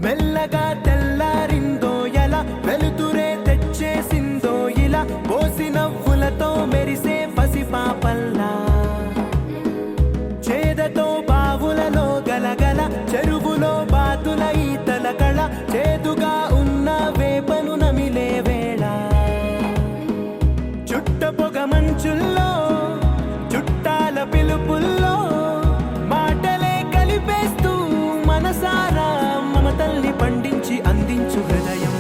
మెల్లగా తెల్లారిందో ఎలా వెలుతురే తెచ్చేసిందో ఇలా పోసి నవ్వులతో మెరిసే పసిపాపల్లా చేదతో బావులలో గలగల చెరువులో బాతుల ఈతల కళ చేదుగా ఉన్న వేపను నమిలే వేళ చుట్ట పొగ మంచుల్లో చుట్టాల పిలుపుల్లో మాటలే కలిపేస్తూ మనసారా మమతల్ని పండించి అందించు హృదయం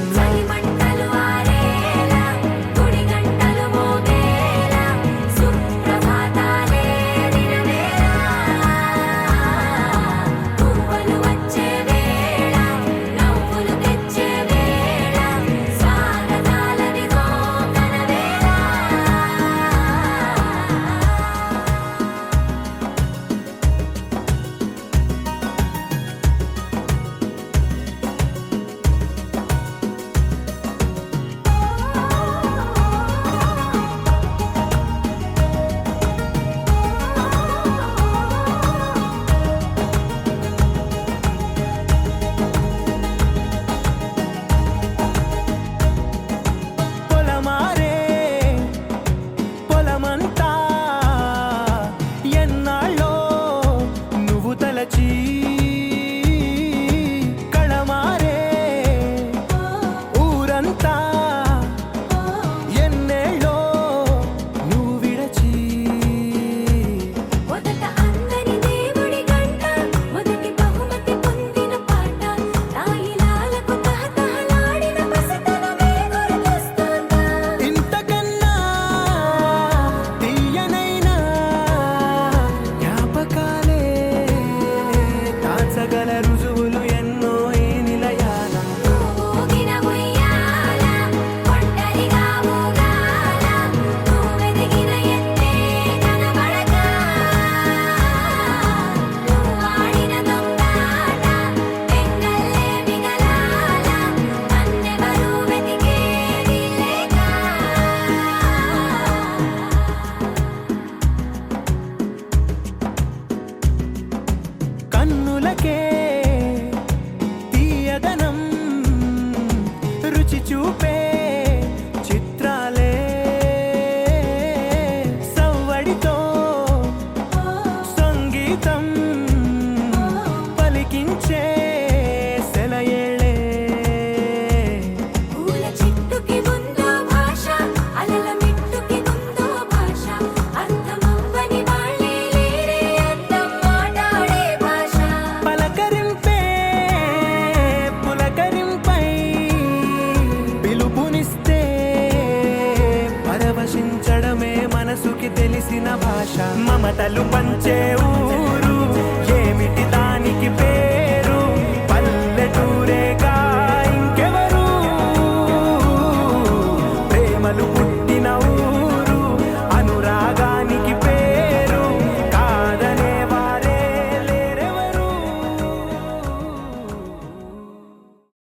కళమారే ఊరంతా ఎన్నేళ్ళో నువ్వు విడచి మొదట అందరి దేవుడి గంట మొదటి బహుమతి పొందిన పాట తాయిలాలకు తహతహలాడిన పసితనమే గుర్తొస్తుందా ఇంతకన్నా తీయనైనా జ్ఞాపకాలే దాచగల రుజువులు ఎన్నో ఈ నిలయాల ఊగిన ఉయ్యాల ఒంటరిగా ఊగాల నువ్వెదిగిన ఎత్తే కనబడక నువ్వాడిన దొంగాట పెంగల్లే మిగలాల నన్నెవరూ వెతికేది లేక కన్నులకే తీయదనం రుచి చూపే చిత్రాలే సవ్వడితో సంగీతం పలికించే సెలయేళే పూల చెట్టుకి ఉందో భాష అలల మిట్టుకి ఉందో భాష అర్థమవ్వని వాళ్ళే లేరే అందం మాట్లాడే భాష పలకరింపే పులకరింపై పిలుపునిస్తే పరవశించడమే మనసుకి తెలిసిన భాష మమతలు